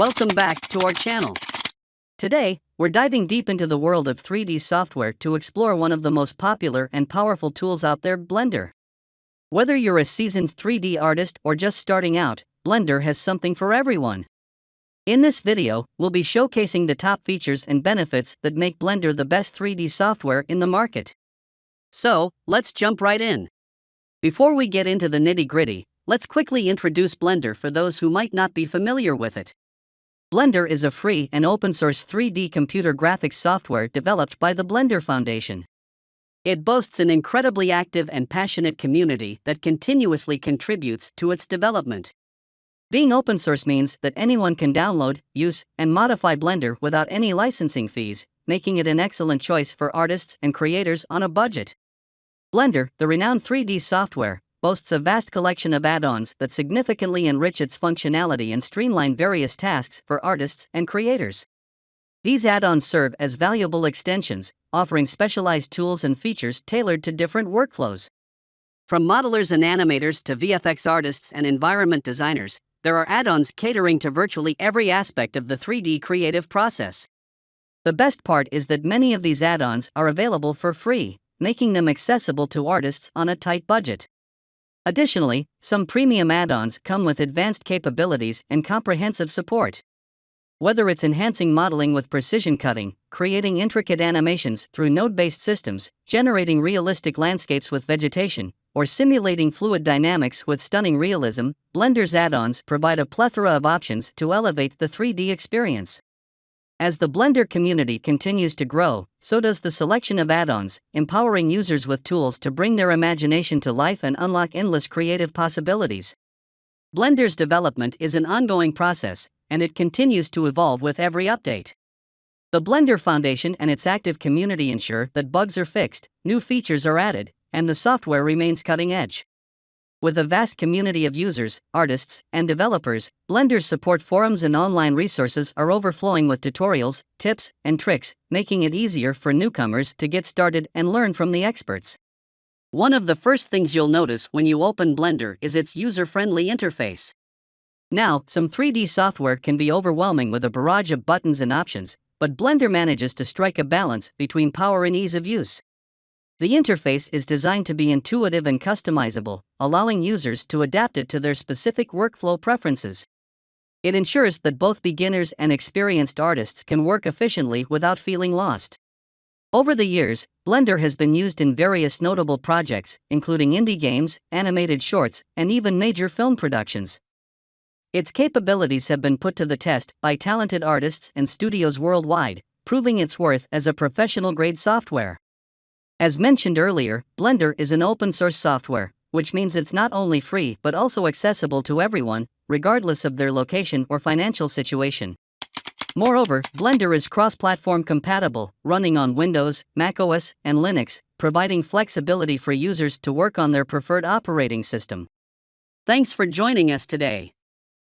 Welcome back to our channel. Today, we're diving deep into the world of 3D software to explore one of the most popular and powerful tools out there, Blender. Whether you're a seasoned 3D artist or just starting out, Blender has something for everyone. In this video, we'll be showcasing the top features and benefits that make Blender the best 3D software in the market. So, let's jump right in. Before we get into the nitty-gritty, let's quickly introduce Blender for those who might not be familiar with it. Blender is a free and open-source 3D computer graphics software developed by the Blender Foundation. It boasts an incredibly active and passionate community that continuously contributes to its development. Being open source means that anyone can download, use, and modify Blender without any licensing fees, making it an excellent choice for artists and creators on a budget. Blender, the renowned 3D software, boasts a vast collection of add-ons that significantly enrich its functionality and streamline various tasks for artists and creators. These add-ons serve as valuable extensions, offering specialized tools and features tailored to different workflows. From modelers and animators to VFX artists and environment designers, there are add-ons catering to virtually every aspect of the 3D creative process. The best part is that many of these add-ons are available for free, making them accessible to artists on a tight budget. Additionally, some premium add-ons come with advanced capabilities and comprehensive support. Whether it's enhancing modeling with precision cutting, creating intricate animations through node-based systems, generating realistic landscapes with vegetation, or simulating fluid dynamics with stunning realism, Blender's add-ons provide a plethora of options to elevate the 3D experience. As the Blender community continues to grow, so does the selection of add-ons, empowering users with tools to bring their imagination to life and unlock endless creative possibilities. Blender's development is an ongoing process, and it continues to evolve with every update. The Blender Foundation and its active community ensure that bugs are fixed, new features are added, and the software remains cutting edge. With a vast community of users, artists, and developers, Blender's support forums and online resources are overflowing with tutorials, tips, and tricks, making it easier for newcomers to get started and learn from the experts. One of the first things you'll notice when you open Blender is its user-friendly interface. Now, some 3D software can be overwhelming with a barrage of buttons and options, but Blender manages to strike a balance between power and ease of use. The interface is designed to be intuitive and customizable, allowing users to adapt it to their specific workflow preferences. It ensures that both beginners and experienced artists can work efficiently without feeling lost. Over the years, Blender has been used in various notable projects, including indie games, animated shorts, and even major film productions. Its capabilities have been put to the test by talented artists and studios worldwide, proving its worth as a professional-grade software. As mentioned earlier, Blender is an open-source software, which means it's not only free but also accessible to everyone, regardless of their location or financial situation. Moreover, Blender is cross-platform compatible, running on Windows, macOS, and Linux, providing flexibility for users to work on their preferred operating system. Thanks for joining us today.